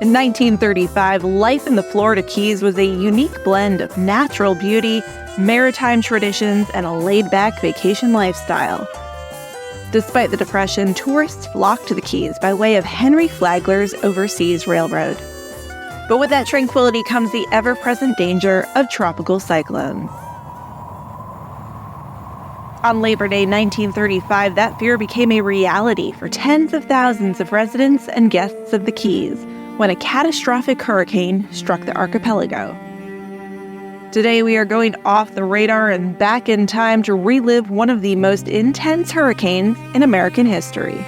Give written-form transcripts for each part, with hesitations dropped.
In 1935, life in the Florida Keys was a unique blend of natural beauty, maritime traditions, and a laid-back vacation lifestyle. Despite the Depression, tourists flocked to the Keys by way of Henry Flagler's overseas railroad. But with that tranquility comes the ever-present danger of tropical cyclones. On Labor Day 1935, that fear became a reality for tens of thousands of residents and guests of the Keys when a catastrophic hurricane struck the archipelago. Today, we are going off the radar and back in time to relive one of the most intense hurricanes in American history.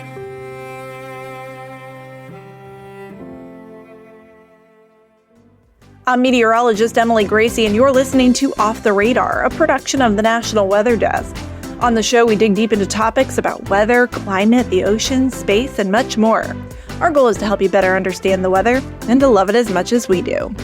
I'm meteorologist Emily Gracie, and you're listening to Off the Radar, a production of the National Weather Desk. On the show, we dig deep into topics about weather, climate, the ocean, space, and much more. Our goal is to help you better understand the weather and to love it as much as we do.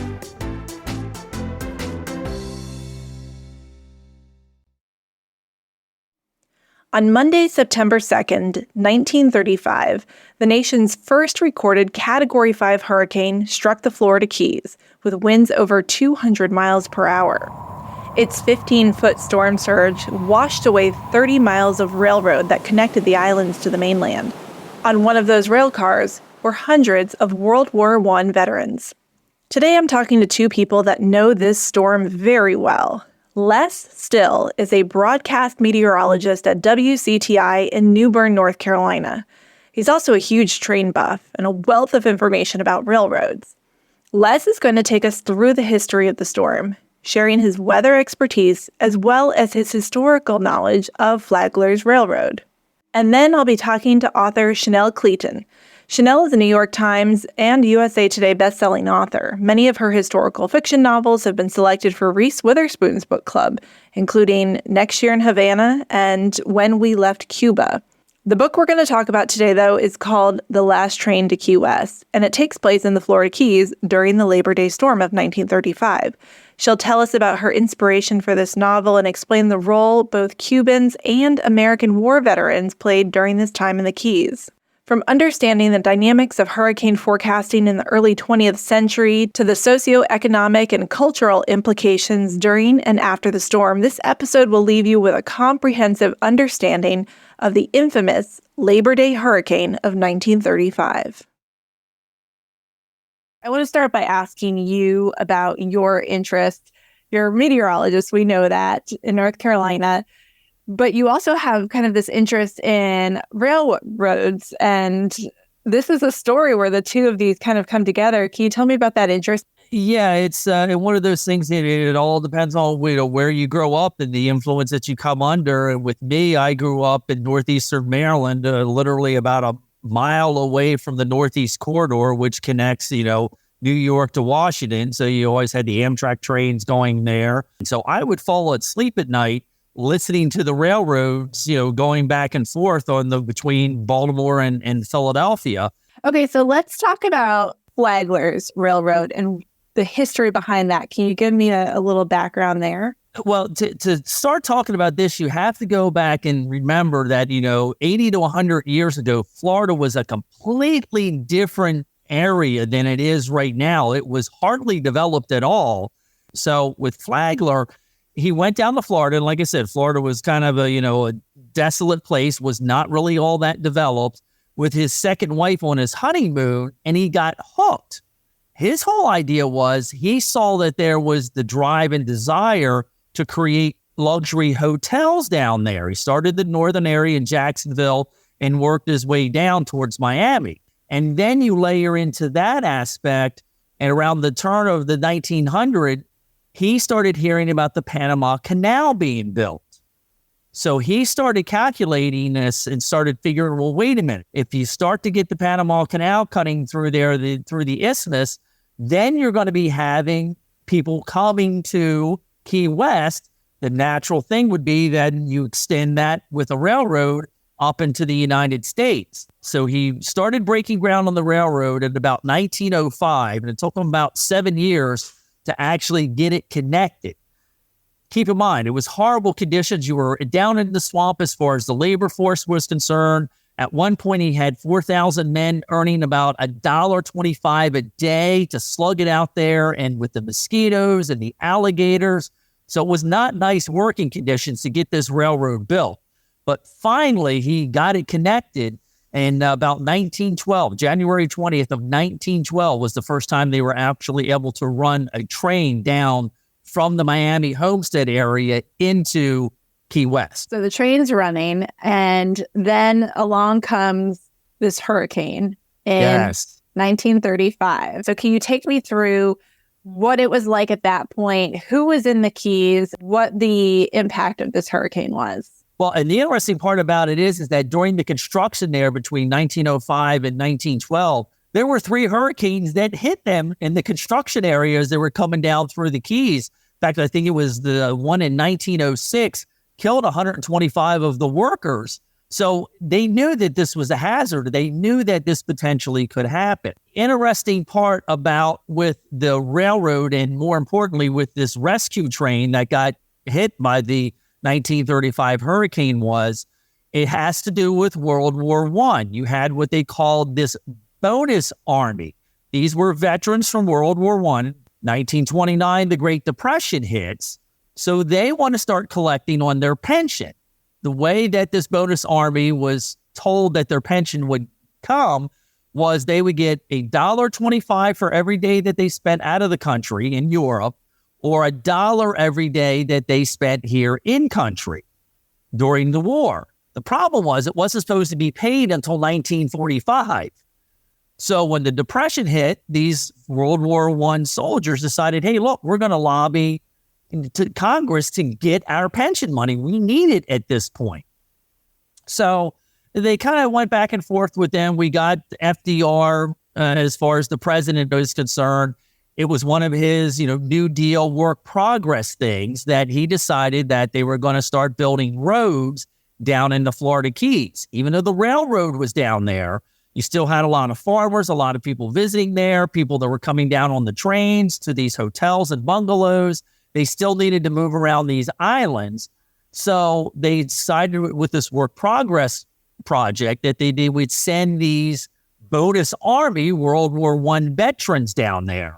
On Monday, September 2nd, 1935, the nation's first recorded Category 5 hurricane struck the Florida Keys with winds over 200 miles per hour. Its 15-foot storm surge washed away 30 miles of railroad that connected the islands to the mainland. On one of those rail cars were hundreds of World War I veterans. Today I'm talking to two people that know this storm very well. Les Still is a broadcast meteorologist at WCTI in New Bern, North Carolina. He's also a huge train buff and a wealth of information about railroads. Les is going to take us through the history of the storm, sharing his weather expertise as well as his historical knowledge of Flagler's Railroad. And then I'll be talking to author Chanel Cleeton. Chanel is a New York Times and USA Today bestselling author. Many of her historical fiction novels have been selected for Reese Witherspoon's book club, including Next Year in Havana and When We Left Cuba. The book we're going to talk about today, though, is called The Last Train to Key West, and it takes place in the Florida Keys during the Labor Day storm of 1935. She'll tell us about her inspiration for this novel and explain the role both Cubans and American war veterans played during this time in the Keys. From understanding the dynamics of hurricane forecasting in the early 20th century to the socioeconomic and cultural implications during and after the storm, this episode will leave you with a comprehensive understanding of the infamous Labor Day hurricane of 1935. I want to start by asking you about your interest. You're a meteorologist, we know that, in North Carolina. But you also have kind of this interest in railroads, and this is a story where the two of these kind of come together. Can you tell me about that interest? Yeah, it's one of those things that it all depends on where you grow up and the influence that you come under. And with me, I grew up in northeastern Maryland, literally about a mile away from the Northeast Corridor, which connects, New York to Washington. So you always had the Amtrak trains going there. So I would fall asleep at night listening to the railroads, going back and forth between Baltimore and Philadelphia. Okay, so let's talk about Flagler's Railroad and the history behind that. Can you give me a little background there? Well, to start talking about this, you have to go back and remember that, 80 to 100 years ago, Florida was a completely different area than it is right now. It was hardly developed at all. So with Flagler, he went down to Florida, and like I said, Florida was kind of a desolate place, was not really all that developed, with his second wife on his honeymoon, and he got hooked. His whole idea was he saw that there was the drive and desire to create luxury hotels down there. He started the northern area in Jacksonville and worked his way down towards Miami. And then you layer into that aspect, and around the turn of the 1900s, he started hearing about the Panama Canal being built. So he started calculating this and started figuring, well, wait a minute. If you start to get the Panama Canal cutting through there, through the isthmus, then you're going to be having people coming to Key West. The natural thing would be that you extend that with a railroad up into the United States. So he started breaking ground on the railroad in about 1905, and it took him about 7 years to actually get it connected. Keep in mind, it was horrible conditions. You were down in the swamp as far as the labor force was concerned. At one point, he had 4,000 men earning about $1.25 a day to slug it out there, and with the mosquitoes and the alligators. So it was not nice working conditions to get this railroad built. But finally, he got it connected. And about 1912, January 20th of 1912 was the first time they were actually able to run a train down from the Miami Homestead area into Key West. So the train's running, and then along comes this hurricane in 1935. So can you take me through what it was like at that point, who was in the Keys, what the impact of this hurricane was? Well, and the interesting part about it is that during the construction there between 1905 and 1912, there were 3 hurricanes that hit them in the construction areas that were coming down through the Keys. In fact, I think it was the one in 1906 killed 125 of the workers. So they knew that this was a hazard. They knew that this potentially could happen. Interesting part about with the railroad, and more importantly with this rescue train that got hit by the 1935 hurricane, was it has to do with World War I. You had what they called this bonus army. These were veterans from World War I. 1929, the Great Depression hits. So they want to start collecting on their pension. The way that this bonus army was told that their pension would come was they would get $1.25 for every day that they spent out of the country in Europe, or $1 every day that they spent here in country during the war. The problem was it wasn't supposed to be paid until 1945. So when the Depression hit, these World War I soldiers decided, hey, look, we're going to lobby to Congress to get our pension money. We need it at this point. So they kind of went back and forth with them. We got FDR, as far as the president was concerned. It was one of his, New Deal work progress things that he decided that they were going to start building roads down in the Florida Keys. Even though the railroad was down there, you still had a lot of farmers, a lot of people visiting there, people that were coming down on the trains to these hotels and bungalows. They still needed to move around these islands. So they decided with this work progress project that they would send these bonus army World War I veterans down there.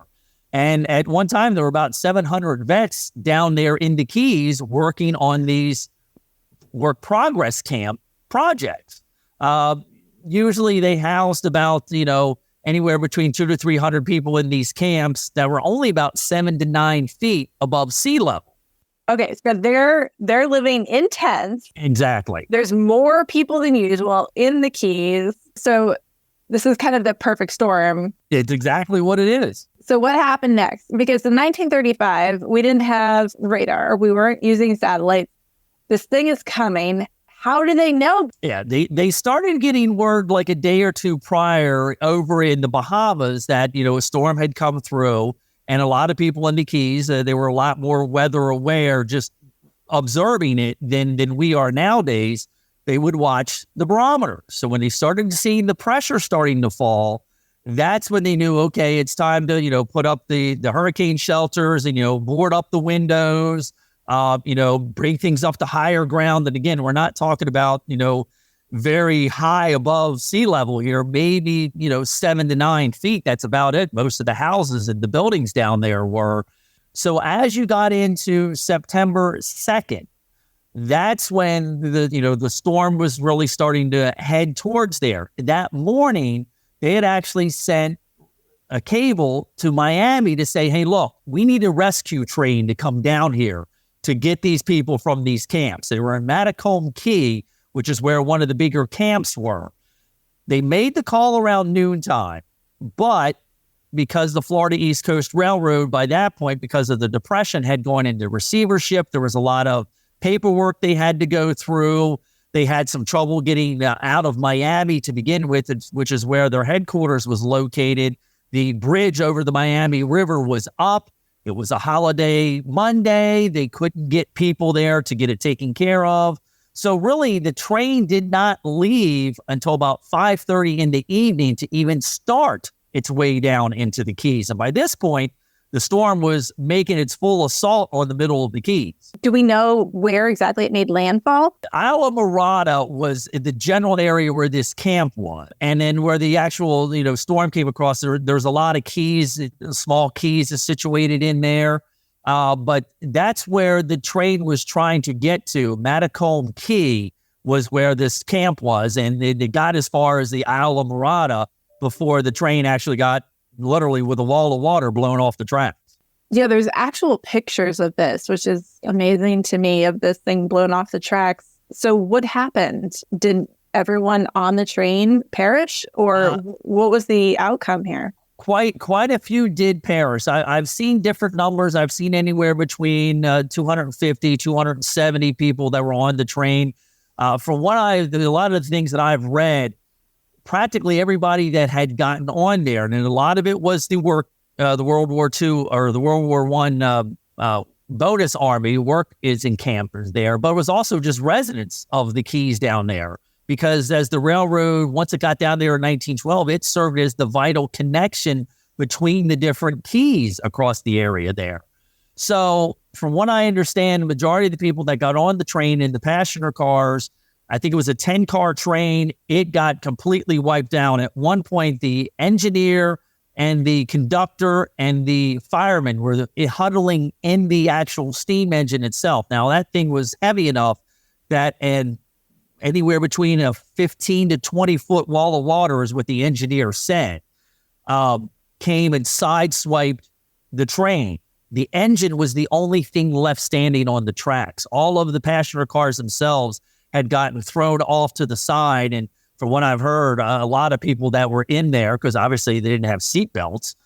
And at one time, there were about 700 vets down there in the Keys working on these work progress camp projects. Usually they housed about, anywhere between 200 to 300 people in these camps that were only about 7 to 9 feet above sea level. Okay, so they're living in tents. Exactly. There's more people than usual in the Keys. So this is kind of the perfect storm. It's exactly what it is. So what happened next? Because in 1935, we didn't have radar. We weren't using satellites. This thing is coming. How do they know? Yeah, they started getting word like a day or two prior over in the Bahamas that, a storm had come through, and a lot of people in the Keys, they were a lot more weather aware, just observing it than we are nowadays. They would watch the barometer. So when they started seeing the pressure starting to fall, that's when they knew, okay, it's time to, put up the hurricane shelters and, board up the windows, bring things up to higher ground. And again, we're not talking about, very high above sea level here, maybe, 7 to 9 feet. That's about it. Most of the houses and the buildings down there were. So as you got into September 2nd, that's when the storm was really starting to head towards there. That morning, they had actually sent a cable to Miami to say, hey, look, we need a rescue train to come down here to get these people from these camps. They were in Matacombe Key, which is where one of the bigger camps were. They made the call around noontime, but because the Florida East Coast Railroad, by that point, because of the Depression, had gone into receivership, there was a lot of paperwork they had to go through. They had some trouble getting out of Miami to begin with, which is where their headquarters was located. The bridge over the Miami River was up. It was a holiday Monday. They couldn't get people there to get it taken care of. So really, the train did not leave until about 5:30 in the evening to even start its way down into the Keys. And by this point, the storm was making its full assault on the middle of the Keys. Do we know where exactly it made landfall? Isla Morada was the general area where this camp was. And then where the actual, storm came across, there's a lot of keys, small keys is situated in there. But that's where the train was trying to get to. Matacombe Key was where this camp was. And it got as far as the Isla Morada before the train actually got literally with a wall of water blown off the tracks. Yeah, there's actual pictures of this, which is amazing to me, of this thing blown off the tracks. So what happened? Did everyone on the train perish, or what was the outcome here? Quite a few did perish. I've seen different numbers. I've seen anywhere between 250, 270 people that were on the train. From a lot of the things that I've read, practically everybody that had gotten on there, and a lot of it was the World War II or the World War I bonus army work is encampers there, but it was also just residents of the Keys down there, because as the railroad, once it got down there in 1912, it served as the vital connection between the different Keys across the area there. So from what I understand, the majority of the people that got on the train in the passenger cars, I think it was a 10-car train, it got completely wiped down. At one point, the engineer and the conductor and the fireman were huddling in the actual steam engine itself. Now, that thing was heavy enough that anywhere between a 15 to 20-foot wall of water, is what the engineer said, came and sideswiped the train. The engine was the only thing left standing on the tracks. All of the passenger cars themselves had gotten thrown off to the side. And from what I've heard, a lot of people that were in there, because obviously they didn't have seatbelts,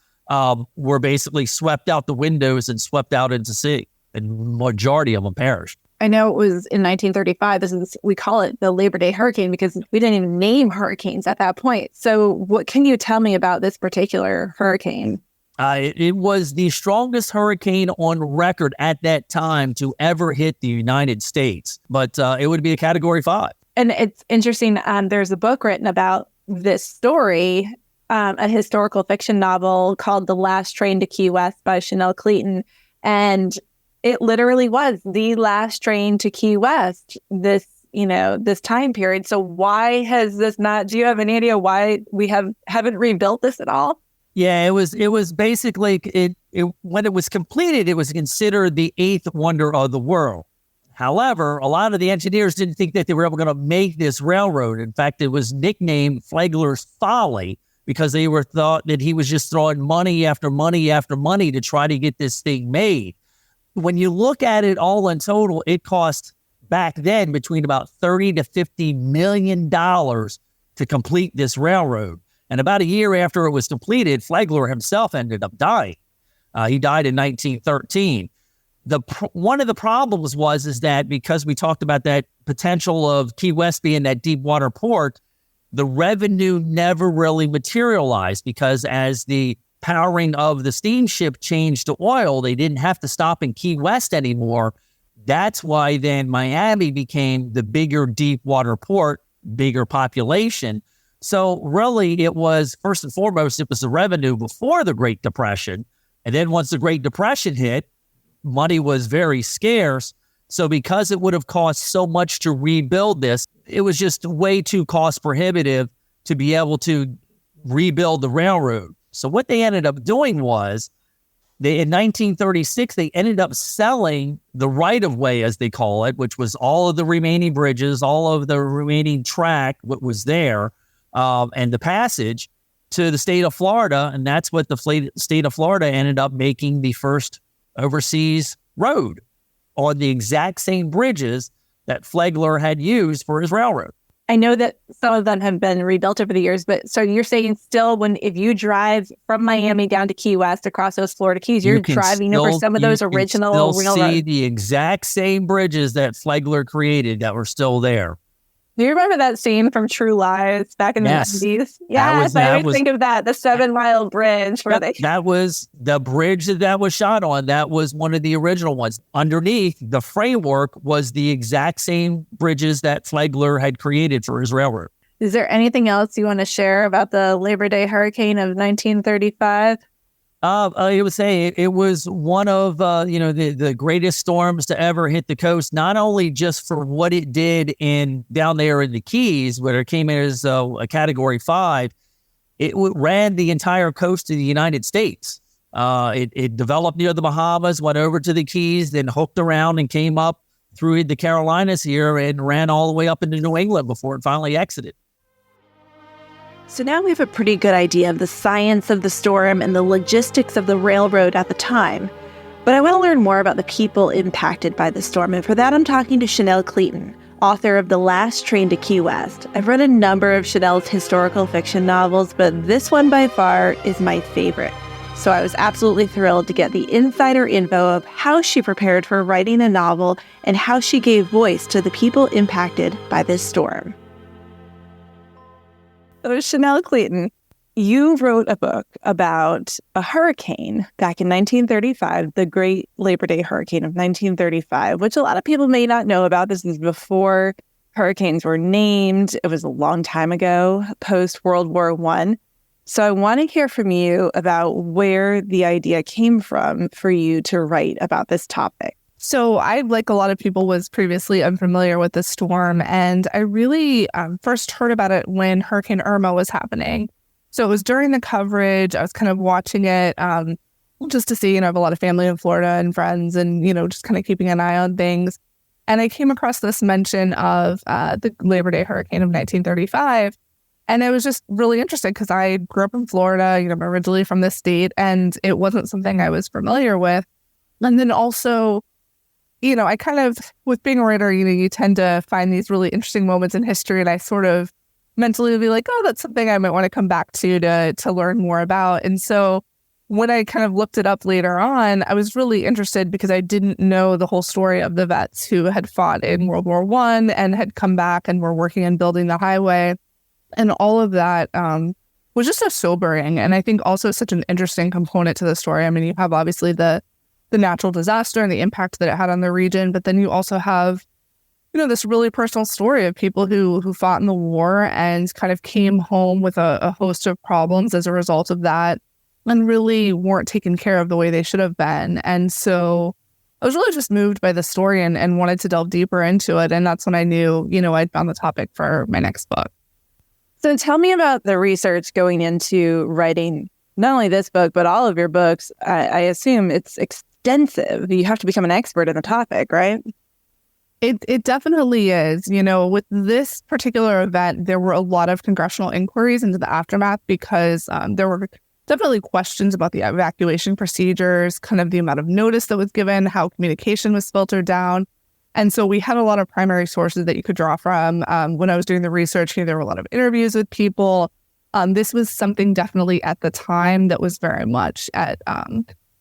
were basically swept out the windows and swept out into sea. And majority of them perished. I know it was in 1935. We call it the Labor Day hurricane because we didn't even name hurricanes at that point. So what can you tell me about this particular hurricane? It was the strongest hurricane on record at that time to ever hit the United States, but it would be a Category 5. And it's interesting, there's a book written about this story, a historical fiction novel called The Last Train to Key West by Chanel Cleeton, and it literally was the last train to Key West, this time period. So why has this not, do you have any idea why we haven't rebuilt this at all? Yeah, it was basically, when it was completed, it was considered the eighth wonder of the world. However, a lot of the engineers didn't think that they were ever going to make this railroad. In fact, it was nicknamed Flagler's Folly because they were thought that he was just throwing money after money after money to try to get this thing made. When you look at it all in total, it cost back then between about $30 to $50 million to complete this railroad. And about a year after it was completed, Flagler himself ended up dying. He died in 1913. One of the problems is that because we talked about that potential of Key West being that deep water port, the revenue never really materialized because as the powering of the steamship changed to oil, they didn't have to stop in Key West anymore. That's why then Miami became the bigger deep water port, bigger population. So really it was, first and foremost, it was the revenue before the Great Depression. And then once the Great Depression hit, money was very scarce. So because it would have cost so much to rebuild this, it was just way too cost prohibitive to be able to rebuild the railroad. So what they ended up doing was, in 1936, they ended up selling the right-of-way, as they call it, which was all of the remaining bridges, all of the remaining track, what was there, and the passage to the state of Florida. And that's what the state of Florida ended up making the first overseas road on the exact same bridges that Flagler had used for his railroad. I know that some of them have been rebuilt over the years, but so you're saying still if you drive from Miami down to Key West across those Florida Keys, you're driving over some of those original railroads. You can see the exact same bridges that Flagler created that were still there. Do you remember that scene from True Lies back in the 90s? Yes, I always think of that, the 7 Mile Bridge. That was the bridge that was shot on. That was one of the original ones. Underneath, the framework was the exact same bridges that Flagler had created for his railroad. Is there anything else you want to share about the Labor Day hurricane of 1935? I would say it was one of the greatest storms to ever hit the coast. Not only just for what it did down there in the Keys, where it came in as a Category 5, it ran the entire coast of the United States. It developed near the Bahamas, went over to the Keys, then hooked around and came up through the Carolinas here and ran all the way up into New England before it finally exited. So now we have a pretty good idea of the science of the storm and the logistics of the railroad at the time. But I want to learn more about the people impacted by the storm, and for that I'm talking to Chanel Cleeton, author of The Last Train to Key West. I've read a number of Chanel's historical fiction novels, but this one by far is my favorite. So I was absolutely thrilled to get the insider info of how she prepared for writing a novel and how she gave voice to the people impacted by this storm. So Chanel Cleeton, you wrote a book about a hurricane back in 1935, the Great Labor Day Hurricane of 1935, which a lot of people may not know about. This is before hurricanes were named. It was a long time ago, post-World War I. So I want to hear from you about where the idea came from for you to write about this topic. So I, like a lot of people, was previously unfamiliar with the storm, and I really first heard about it when Hurricane Irma was happening. So it was during the coverage. I was kind of watching it just to see, I have a lot of family in Florida and friends and, just kind of keeping an eye on things. And I came across this mention of the Labor Day Hurricane of 1935. And it was just really interesting because I grew up in Florida, I'm originally from this state, and it wasn't something I was familiar with. And then also, I kind of, with being a writer, you tend to find these really interesting moments in history, and I sort of mentally would be like, oh, that's something I might want to come back to learn more about. And so when I kind of looked it up later on, I was really interested because I didn't know the whole story of the vets who had fought in World War I and had come back and were working on building the highway. And all of that was just so sobering. And I think also such an interesting component to the story. I mean, you have obviously the natural disaster and the impact that it had on the region, but then you also have, this really personal story of people who fought in the war and kind of came home with a host of problems as a result of that and really weren't taken care of the way they should have been. And so I was really just moved by the story and wanted to delve deeper into it. And that's when I knew, I'd found the topic for my next book. So tell me about the research going into writing not only this book, but all of your books. I assume it's extensive. You have to become an expert in the topic, right? It definitely is. With this particular event, there were a lot of congressional inquiries into the aftermath because there were definitely questions about the evacuation procedures, kind of the amount of notice that was given, how communication was filtered down. And so we had a lot of primary sources that you could draw from. When I was doing the research, there were a lot of interviews with people. This was something definitely at the time that was very much at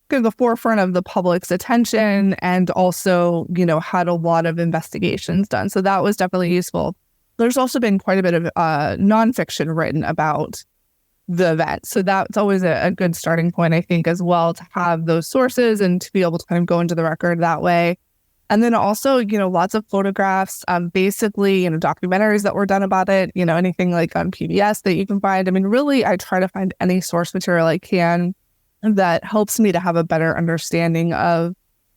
the forefront of the public's attention and also, had a lot of investigations done. So that was definitely useful. There's also been quite a bit of nonfiction written about the event. So that's always a good starting point, I think, as well, to have those sources and to be able to kind of go into the record that way. And then also, lots of photographs, basically, documentaries that were done about it, anything like on PBS that you can find. I mean, really, I try to find any source material I can that helps me to have a better understanding of,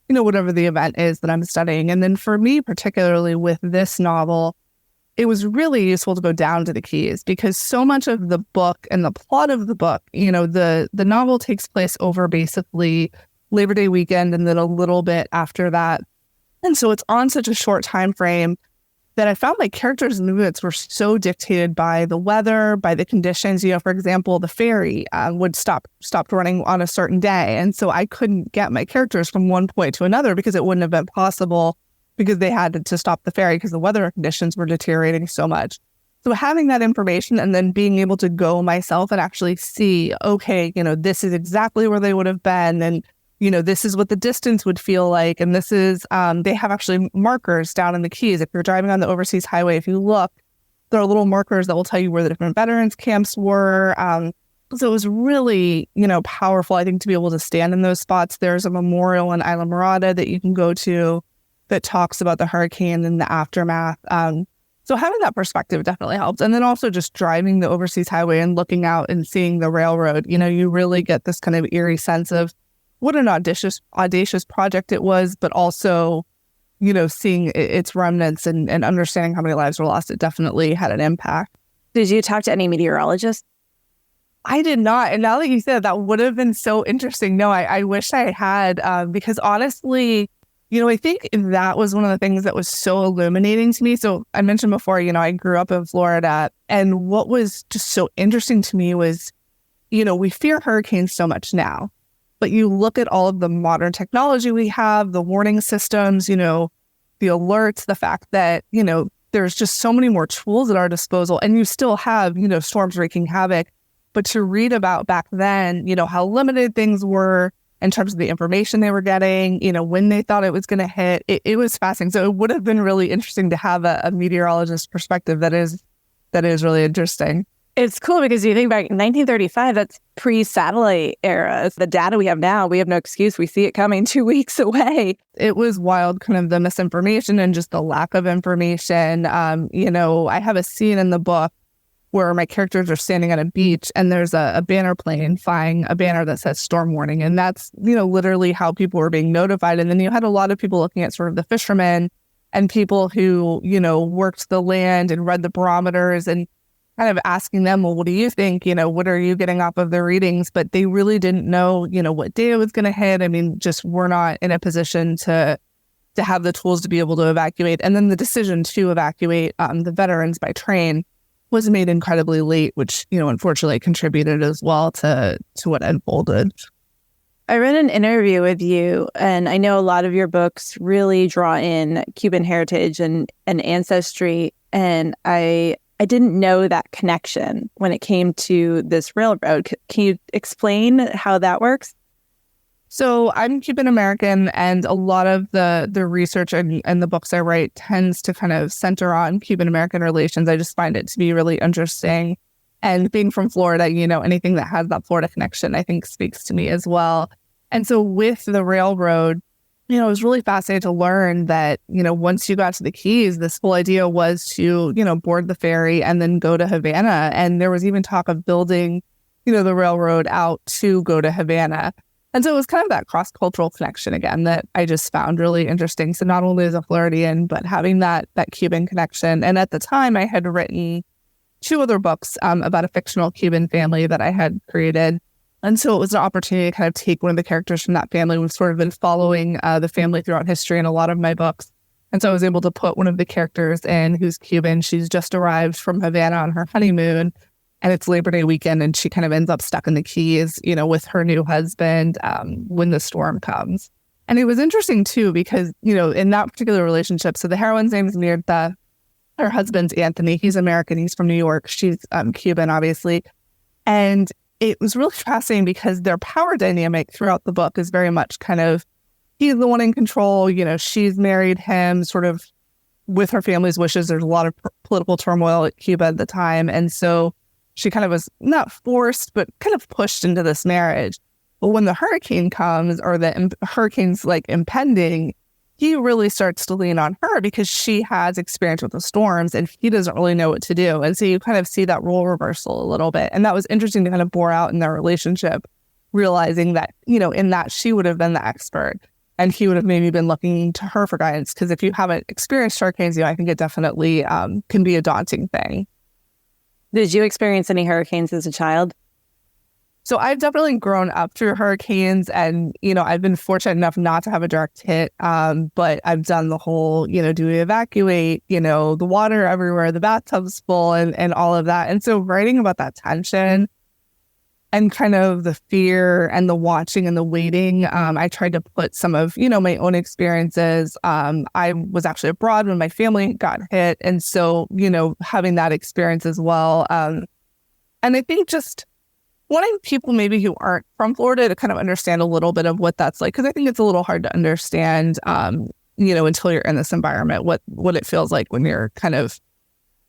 whatever the event is that I'm studying. And then for me, particularly with this novel, it was really useful to go down to the Keys because so much of the book and the plot of the book, the novel takes place over basically Labor Day weekend and then a little bit after that. And so it's on such a short time frame that I found my characters' movements were so dictated by the weather, by the conditions. For example, the ferry would stopped running on a certain day. And so I couldn't get my characters from one point to another because it wouldn't have been possible because they had to stop the ferry because the weather conditions were deteriorating so much. So having that information and then being able to go myself and actually see, okay, this is exactly where they would have been. And this is what the distance would feel like. And this is, they have actually markers down in the Keys. If you're driving on the overseas highway, if you look, there are little markers that will tell you where the different veterans camps were. So it was really, powerful, I think, to be able to stand in those spots. There's a memorial in Isla Morada that you can go to that talks about the hurricane and the aftermath. So having that perspective definitely helps. And then also just driving the overseas highway and looking out and seeing the railroad, you really get this kind of eerie sense of what an audacious project it was, but also, seeing its remnants and understanding how many lives were lost. It definitely had an impact. Did you talk to any meteorologists? I did not. And now that you said that would have been so interesting. No, I wish I had, because honestly, I think that was one of the things that was so illuminating to me. So I mentioned before, I grew up in Florida. And what was just so interesting to me was, we fear hurricanes so much now. But you look at all of the modern technology we have, the warning systems, the alerts, the fact that, there's just so many more tools at our disposal. And you still have, storms wreaking havoc. But to read about back then, how limited things were in terms of the information they were getting, when they thought it was going to hit, it was fascinating. So it would have been really interesting to have a meteorologist perspective that is really interesting. It's cool because you think back in 1935, that's pre-satellite era. The data we have now, we have no excuse. We see it coming 2 weeks away. It was wild, kind of the misinformation and just the lack of information. I have a scene in the book where my characters are standing on a beach and there's a banner plane flying a banner that says storm warning. And that's, literally how people were being notified. And then you had a lot of people looking at sort of the fishermen and people who, worked the land and read the barometers and kind of asking them, well, what do you think? What are you getting off of the readings? But they really didn't know, what day it was going to hit. I mean, just we're not in a position to have the tools to be able to evacuate. And then the decision to evacuate the veterans by train was made incredibly late, which, unfortunately contributed as well to what unfolded. I read an interview with you, and I know a lot of your books really draw in Cuban heritage and ancestry, and I didn't know that connection when it came to this railroad. Can you explain how that works? So I'm Cuban American, and a lot of the research and the books I write tends to kind of center on Cuban American relations. I just find it to be really interesting. And being from Florida, anything that has that Florida connection, I think speaks to me as well. And so with the railroad, it was really fascinating to learn that, once you got to the Keys, this whole idea was to, board the ferry and then go to Havana. And there was even talk of building, the railroad out to go to Havana. And so it was kind of that cross-cultural connection again that I just found really interesting. So not only as a Floridian, but having that Cuban connection. And at the time I had written 2 other books about a fictional Cuban family that I had created. And so it was an opportunity to kind of take one of the characters from that family. We've sort of been following the family throughout history in a lot of my books. And so I was able to put one of the characters in who's Cuban. She's just arrived from Havana on her honeymoon. And it's Labor Day weekend, and she kind of ends up stuck in the Keys, with her new husband when the storm comes. And it was interesting, too, because, in that particular relationship, so the heroine's name is Mirta. Her husband's Anthony. He's American. He's from New York. She's Cuban, obviously. And it was really fascinating because their power dynamic throughout the book is very much kind of, he's the one in control. She's married him sort of with her family's wishes. There's a lot of political turmoil at Cuba at the time. And so she kind of was not forced, but kind of pushed into this marriage. But when the hurricane comes, or the hurricane's impending, he really starts to lean on her because she has experience with the storms and he doesn't really know what to do. And so you kind of see that role reversal a little bit. And that was interesting to kind of bore out in their relationship, realizing that, in that she would have been the expert and he would have maybe been looking to her for guidance. Because if you haven't experienced hurricanes, I think it definitely can be a daunting thing. Did you experience any hurricanes as a child? So I've definitely grown up through hurricanes and, I've been fortunate enough not to have a direct hit. But I've done the whole, do we evacuate, the water everywhere, the bathtub's full and all of that. And so writing about that tension and kind of the fear and the watching and the waiting, I tried to put some of, my own experiences. I was actually abroad when my family got hit. And so, having that experience as well. And I think just wanting people maybe who aren't from Florida to kind of understand a little bit of what that's like, because I think it's a little hard to understand, until you're in this environment, what it feels like when you're kind of,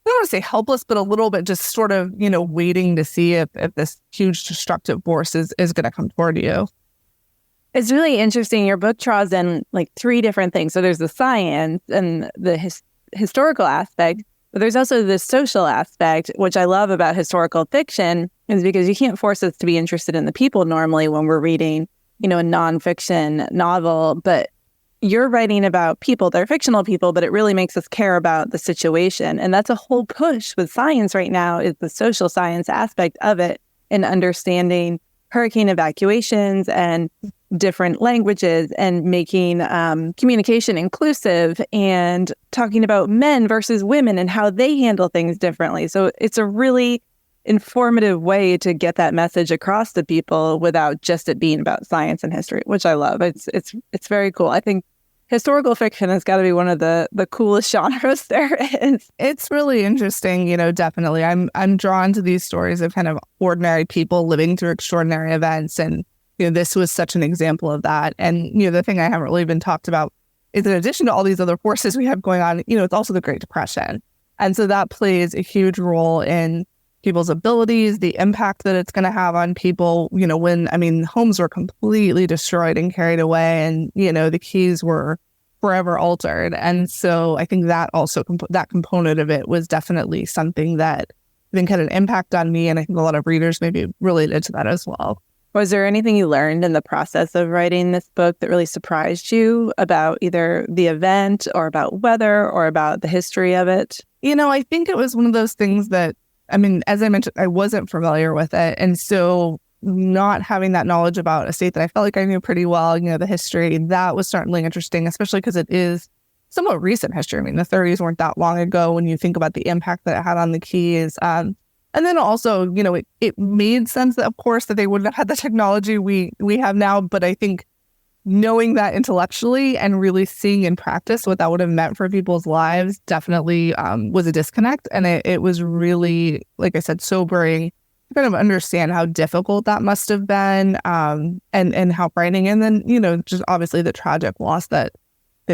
I don't want to say helpless, but a little bit just sort of, waiting to see if this huge destructive force is going to come toward you. It's really interesting. Your book draws in 3 different things. So there's the science and the historical aspect, But there's also this social aspect, which I love about historical fiction, is because you can't force us to be interested in the people normally when we're reading, a nonfiction novel. But you're writing about people, they're fictional people, but it really makes us care about the situation. And that's a whole push with science right now, is the social science aspect of it, and understanding hurricane evacuations and different languages, and making communication inclusive, and talking about men versus women and how they handle things differently. So it's a really informative way to get that message across to people without just it being about science and history, which I love. It's very cool. I think historical fiction has got to be one of the coolest genres there is. It's really interesting, definitely. I'm drawn to these stories of kind of ordinary people living through extraordinary events. And, this was such an example of that. And, the thing I haven't really been talked about is, in addition to all these other forces we have going on, it's also the Great Depression. And so that plays a huge role in people's abilities, the impact that it's going to have on people, when homes were completely destroyed and carried away, and, the keys were forever altered. And so I think that also, that component of it was definitely something that I think had an impact on me. And I think a lot of readers maybe related to that as well. Was there anything you learned in the process of writing this book that really surprised you about either the event or about weather or about the history of it? I think it was one of those things that, as I mentioned, I wasn't familiar with it. And so not having that knowledge about a state that I felt like I knew pretty well, the history, that was certainly interesting, especially because it is somewhat recent history. The 30s weren't that long ago when you think about the impact that it had on the keys. And then also, it made sense that, of course, that they wouldn't have had the technology we have now. But I think knowing that intellectually and really seeing in practice what that would have meant for people's lives definitely was a disconnect. And it was really, like I said, sobering to kind of understand how difficult that must have been, and how frightening. And then, just obviously the tragic loss that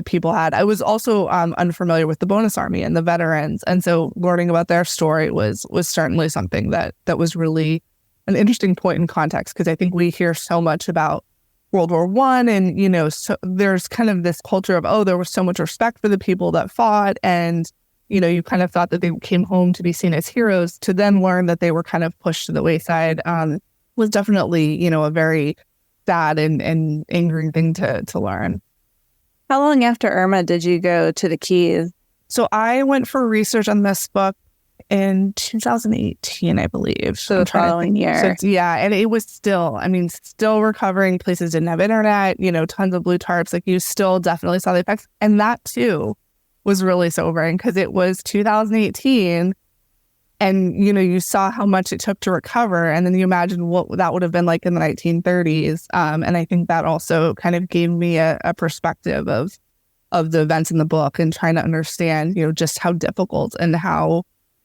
people had. I was also unfamiliar with the bonus army and the veterans. And so learning about their story was certainly something that was really an interesting point in context, because I think we hear so much about World War I, and, so there's kind of this culture of, there was so much respect for the people that fought. And, you kind of thought that they came home to be seen as heroes, to then learn that they were kind of pushed to the wayside, was definitely, a very sad and angering thing to learn. How long after Irma did you go to the Keys? So I went for research on this book in 2018, I believe. So the following year. So and it was still recovering. Places didn't have internet, tons of blue tarps. Like, you still definitely saw the effects. And that too was really sobering, because it was 2018 and, you saw how much it took to recover. And then you imagine what that would have been like in the 1930s. And I think that also kind of gave me a perspective of the events in the book, and trying to understand, just how difficult and how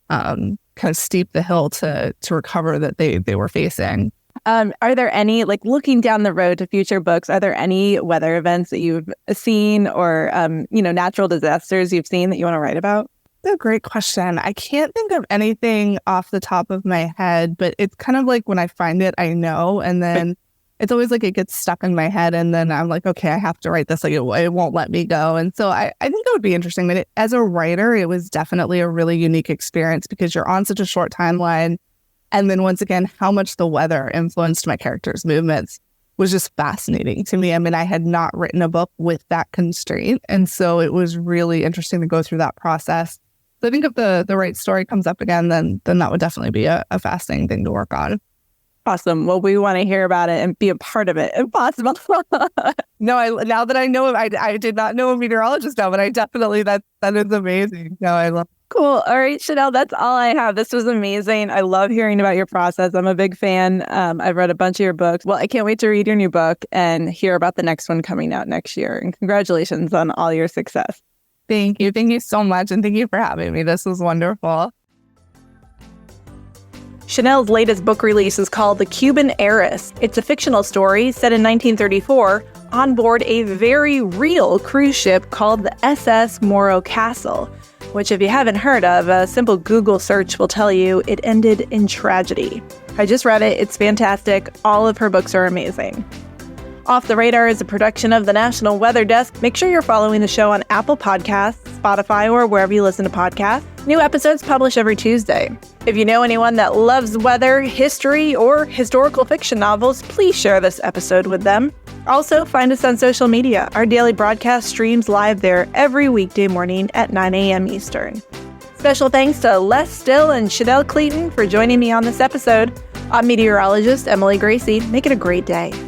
kind of steep the hill to recover that they were facing. Are there any, looking down the road to future books, are there any weather events that you've seen, or, natural disasters you've seen that you want to write about? That's a great question. I can't think of anything off the top of my head, but it's kind of like when I find it, I know, and then it's always like it gets stuck in my head, and then I'm like, okay, I have to write this. Like, it won't let me go. And so I think it would be interesting. But as a writer, it was definitely a really unique experience, because you're on such a short timeline. And then once again, how much the weather influenced my characters' movements was just fascinating to me. I had not written a book with that constraint. And so it was really interesting to go through that process. So I think if the right story comes up again, then that would definitely be a fascinating thing to work on. Awesome. Well, we want to hear about it and be a part of it if possible. No, now that I know, I did not know a meteorologist now, but I definitely, that is amazing. No, I love it. Cool. All right, Chanel, that's all I have. This was amazing. I love hearing about your process. I'm a big fan. I've read a bunch of your books. Well, I can't wait to read your new book and hear about the next one coming out next year. And congratulations on all your success. Thank you. Thank you so much. And thank you for having me. This was wonderful. Chanel's latest book release is called The Cuban Heiress. It's a fictional story set in 1934 on board a very real cruise ship called the SS Morro Castle, which, if you haven't heard of, a simple Google search will tell you it ended in tragedy. I just read it. It's fantastic. All of her books are amazing. Off the Radar is a production of the National Weather Desk. Make sure you're following the show on Apple Podcasts, Spotify, or wherever you listen to podcasts. New episodes publish every Tuesday. If you know anyone that loves weather, history, or historical fiction novels, please share this episode with them. Also, find us on social media. Our daily broadcast streams live there every weekday morning at 9 a.m. Eastern. Special thanks to Les Still and Chanel Cleeton for joining me on this episode. I'm meteorologist Emily Gracie. Make it a great day.